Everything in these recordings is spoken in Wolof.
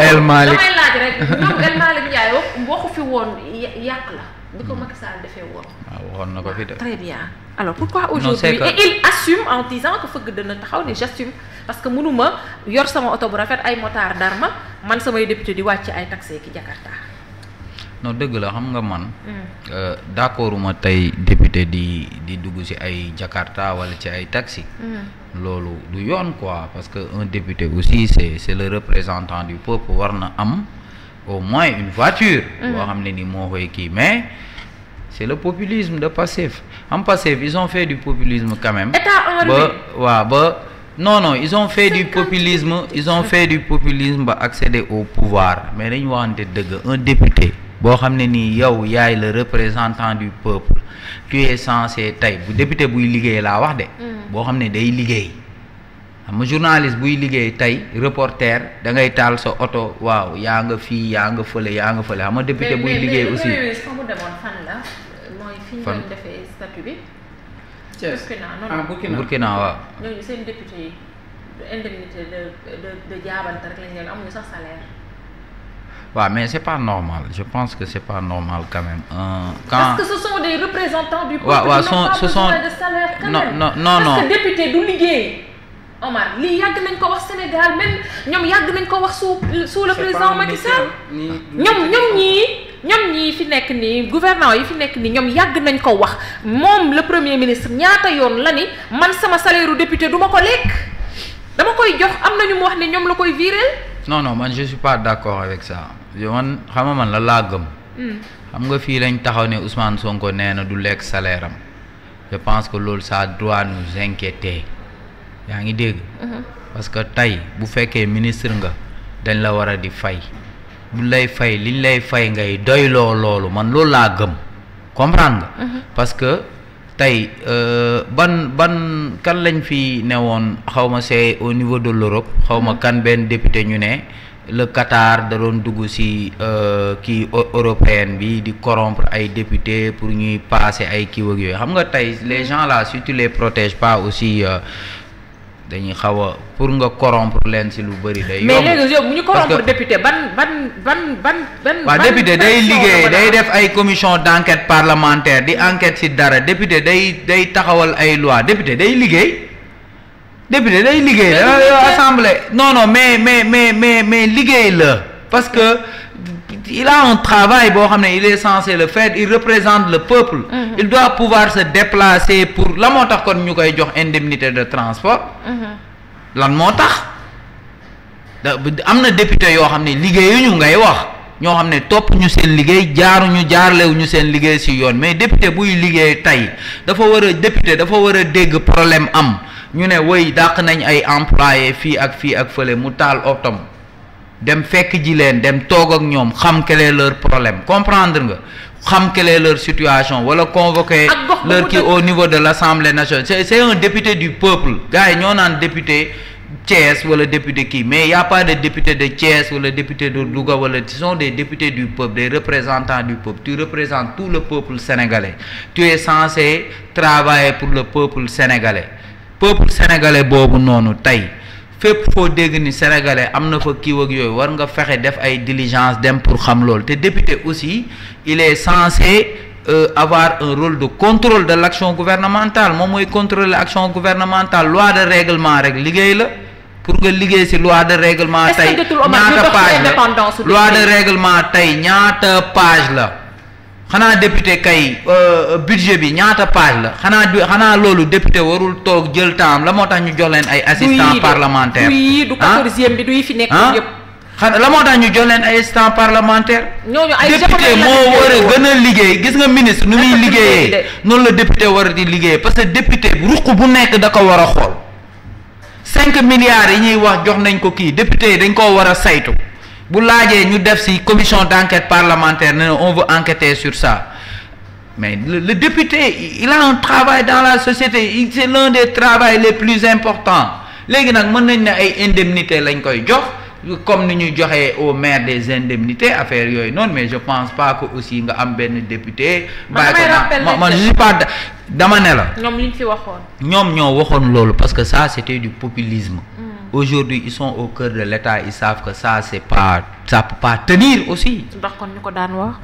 El Malick damay laaj rek ñoom El Malick Ndiaye waxu fi woon yàq la bi ko Macky Sall defee woon. waaw waxoon na ko fi de. très bien alors pourquoi aujourd'hui et il assume en disant que fëgg dana taxaw ne j'assume parce que mënuma yor sama oto bu rafet ay motard darma man samay député di wàcc ay taxi ki Jakarta. non dëgg la xam nga man. d'accorduma tey député di dugg ci ay Jakarta wala ci ay taxi. loolu du yoon quoi parce que un député aussi c'est le représentant du peuple war na am au moins une voiture. boo xam ne ni moo koy kii mais c'est le populisme de Pastef en Pastef ils ont fait du populisme quand même. Non, ils ont fait du populisme ba accéder au pouvoir mais dañu waxante dëgg un député boo xam ne nii yow yaay le représentant du peuple tu es censé tey bu député buy liggéey laa wax de. boo xam ne day liggéey xam nga journaliste buy liggéey tey reporter da ngay taal sa oto waaw yaa nga fii yaa nga fële xam nga député buy liggéey aussi. mais mu demoon fan la mooy fi ñu doon defee statut bi. Burkina waaw. ñooñu seen député yi indemnité de jaabante rek lañ leen amuñu sax salaire. waaw mais c'est pas normal je pense que c'est pas normal quand même. parce que ce sont des représentants du peuple. Ils n'ont pas besoin de salaire quand même. non parce que député du liggéey. Omar lii yàgg nañ ko wax Sénégal même ñoom yàgg nañ ko wax sous le président Macky Sall. ñoom ñii fi nekk nii gouvernement yi fi nekk nii ñoom yàgg nañ ko wax moom le premier ministre ñaata yoon la ni man sama salaire u député du ma ko lekk dama koy jox am nañu mu wax ne ñoom la koy viréel. non man je suis pas d'accord avec ça man xam nga man la laa gëm. xam nga fii lañ taxaw ne Ousmane Sonko nee na du lekk salaire am je pense que loolu ça doit nous inquiéter yaa ngi dégg. parce que tey bu fekkee ministre nga dañ la war a di fay. bu lay fay liñ lay fay ngay doyloo loolu man loolu laa gëm comprendre nga. parce que tey ban kan lañ fi newoon xaw ma c'est au niveau de l'Europe xaw ma kan benn député ñu ne le Qatar da doon dugg ci kii européenne bi di corrompre ay députés pour ñuy passer ay kii ak yooyu xam nga tey les gens là si tu les protèges pas aussi. dañuy xaw a pour nga corrompre leen ci lu bari day. mais léegi yow bu ñu corrompre député ban. waaw député day liggéey day def ay commission d'enquête parlementaire di enquête ci dara député day taxawal ay loi député day liggéey. assemblée non mais liggéey la parce que il a un travail boo xam ne il est censé le faire il représente le peuple. Il doit pouvoir se déplacer pour la moo tax kon ñu koy jox indemnité de transport. lan moo tax am na député yoo xam ne liggéeyuñu ngay wax ñoo xam ne topp ñu seen liggéey jaarlewuñu seen liggéey ci yoon mais député buy liggéey tey dafa war a dégg problème am ñu ne woy dàq nañ ay employés fii ak fële mu taal otom dem fekk ji leen dem toog ak ñoom xam quel est leur problème comprendre nga xam quelle est leur situation wala convoquer leur kii au niveau de l'Assemblée nationale c'est un député du peuple gars yi ñoo naan député Thiès wala député kii mais y a pas de député de Thiès wala député de Louga wala ce sont des députés du peuple des représentants du peuple tu représentes tout le peuple sénégalais tu es censé travailler pour le peuple sénégalais boobu noonu tey fépp foo dégg ni sénégalais am na fa kiiw ak yooyu war nga fexe def ay diligence dem pour xam loolu te député aussi il est censé avoir un rôle de contrôle de l'action gouvernementale moom mooy contrôler action gouvernementale loi de règlement rek liggéey la pour nga liggéey ci loi de règlement tey ñaata page la loi de règlement tey ñaata page la xanaa député kay budget bi ñaata page la xanaa loolu député warul toog jël temps la moo tax ñu jox leen ay assistants parlementaires du 14e bi du yi fi nekk yëpp xanaa la moo tax ñu jox leen ay assistants parlementaires député moo war a gën a liggéey gis nga ministre nu muy liggéeyee noonu la député war a di liggéey parce que député ruq bu nekk da ko war a xool 5 milliards yi ñuy wax jox nañ ko kii député yi dañ koo war a saytu bu laajee ñu def ci commission d'enquête parlementaire ne on veut enquêter sur ça mais le député il a un travail dans la société c'est l'un des travaux les plus importants léegi nag mën nañ ne ay indemnités lañ koy jox comme ni ñuy joxee au maire des indemnités affaire yooyu noonu mais je pense pas que aussi nga am benn député bàyyi ko man je suis pas dama ne la ñoom liñ fi waxoon ñoom ñoo waxoon loolu parce que ça c'était du populisme aujourd'hui ils sont au cœur de l'État, ils savent que ça peut pas tenir aussi. ndax kon ñu ko daan wax.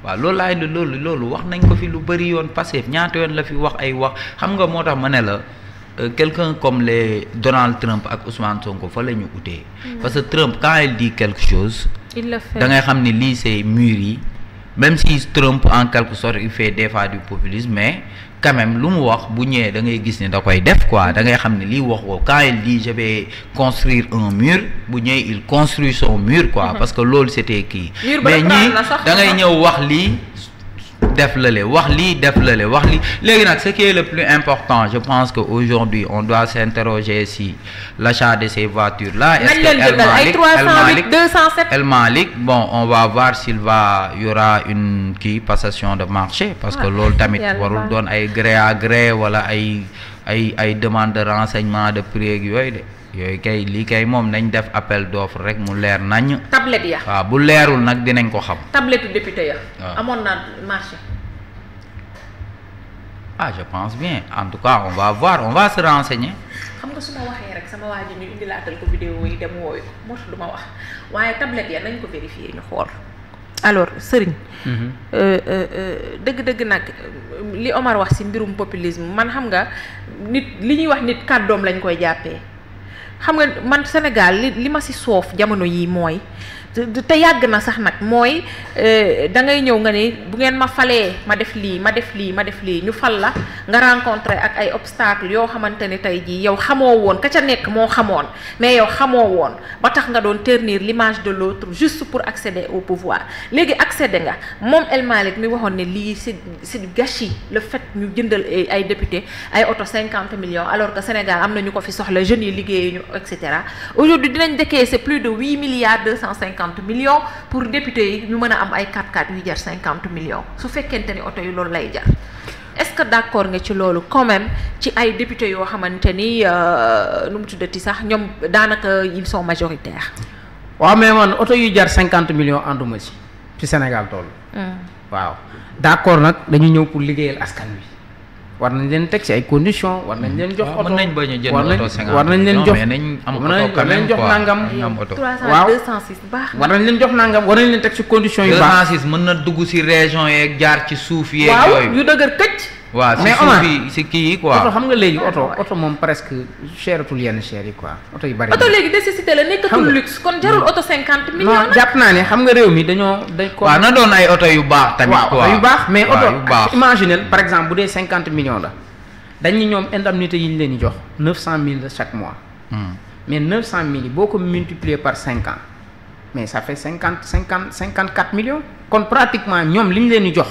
waaw loolu wax nañ ko fi lu bëri yoon Pastef ñaata yoon la fi wax ay wax xam nga moo tax ma ne la quelqu'un comme les Donald Trump ak Ousmane Sonko fa la ñu utee parce que Trump quand il dit quelque chose il le fait da ngay xam ni lii c'est mûr yi même si Trump en quelque sorte il fait des fois du populisme mais quand même lu mu wax bu ñëwee da ngay gis ne da koy def quoi da ngay xam ne lii wax ko quand il dit je vais construire un mur bu ñëwee il construit son mur quoi parce que loolu c'était kii mais ñii da ngay ñëw wax lii def lale wax lii def lale wax lii léegi nag ce qui est le plus important je pense que aujourd'hui on doit s'interroger si l'achat de ces voitures là est-ce que El Malick bon on va voir s'il y aura une passation de marché parce que loolu tamit warul doon ay gré à gré wala ay demande de renseignement de prix ak yooyu de yooyu kay lii kay moom nañ def appel d'offre rek mu leer nañ. tablette ya waaw bu leerul nag dinañ ko xam. tablette député ya. waaw amoon na marché. Je pense bien en tout cas on va voir on va se renseigner. xam nga su ma waxee rek sama waa ji ñu indilaatal ko vidéo yi dem wooyu ko moo tax du ma wax waaye tablette ya nañ ko vérifier ñu xool. alors Serigne. dëgg-dëgg nag li Omar wax ci mbirum populisme man xam nga nit li ñuy wax nit kàddoom lañ koy jàppee. xam nga man Sénégal li ma ci soof jamono yii mooy te yàgg na sax nag mooy da ngay ñëw nga ne bu ngeen ma falee ma def lii ma def lii ma def lii ñu fal la nga rencontré ak ay obstacles yoo xamante ne tey jii yow xamoo woon ka ca nekk moo xamoon mais yow xamoo woon ba tax nga doon ternir l'image de l'autre juste pour accéder au pouvoir léegi accéder nga moom El Malick mi waxoon ne lii c'est du gâchis le fait ñu jëndal ay député ay oto 50 millions alors que Sénégal am na ñu ko fi soxla jeunes yi liggéeyi ñu et cetera aujourd'hui dinañ décaisser plus de 8 milliards 250 millions pour député yi ñu mën a am ay 4x4 yu jar 50 millions su fekkente ni oto yi loolu lay jar est-ce que d'accord nga ci loolu quand même ci ay député yoo xamante ni nu mu tuddati sax ñoom daanaka ils sont majoritaires. waaw mais man oto yu jar 50 millions ànduma ci Sénégal toll. waaw d'accord nag dañu ñëw pour liggéeyal askan wi. war nañ leen teg ci ay conditions war nañ leen jox oto mën nañ bañ a jënd oto 50 war nañ leen jox mais nañ am oto quand même jox nangam waaw 206 baax war nañ leen jox nangam war nañ leen teg ci conditions yu baax 206 mën na dugg ci région yeeg jaar ci suuf yeeg waaw yooyu yu dëgër këcc waaw ci mais suuf yi ci kii yi quoi oto xam nga léegi oto moom presque cheratul yenn cher yi quoi oto yu bari oto léegi nécessité la nekkatul luxe kon jarul oto 50 millions non jàpp naa ne xam nga réew mi dañ ko waaw na doon ay oto yu baax tamit quoi waaw yu baax mais waaw yu oto baax imaginez par exemple bu dee 50 millions la dañu ñoom indemnité yi ñu leen di jox 900000 la chaque mois. mais 900000 yi boo ko multiplier par 5 ans mais ça fait 54 millions. kon pratiquement ñoom li ñu leen di jox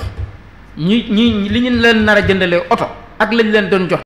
li ñu leen nar a jëndalee oto ak lañ leen doon jox.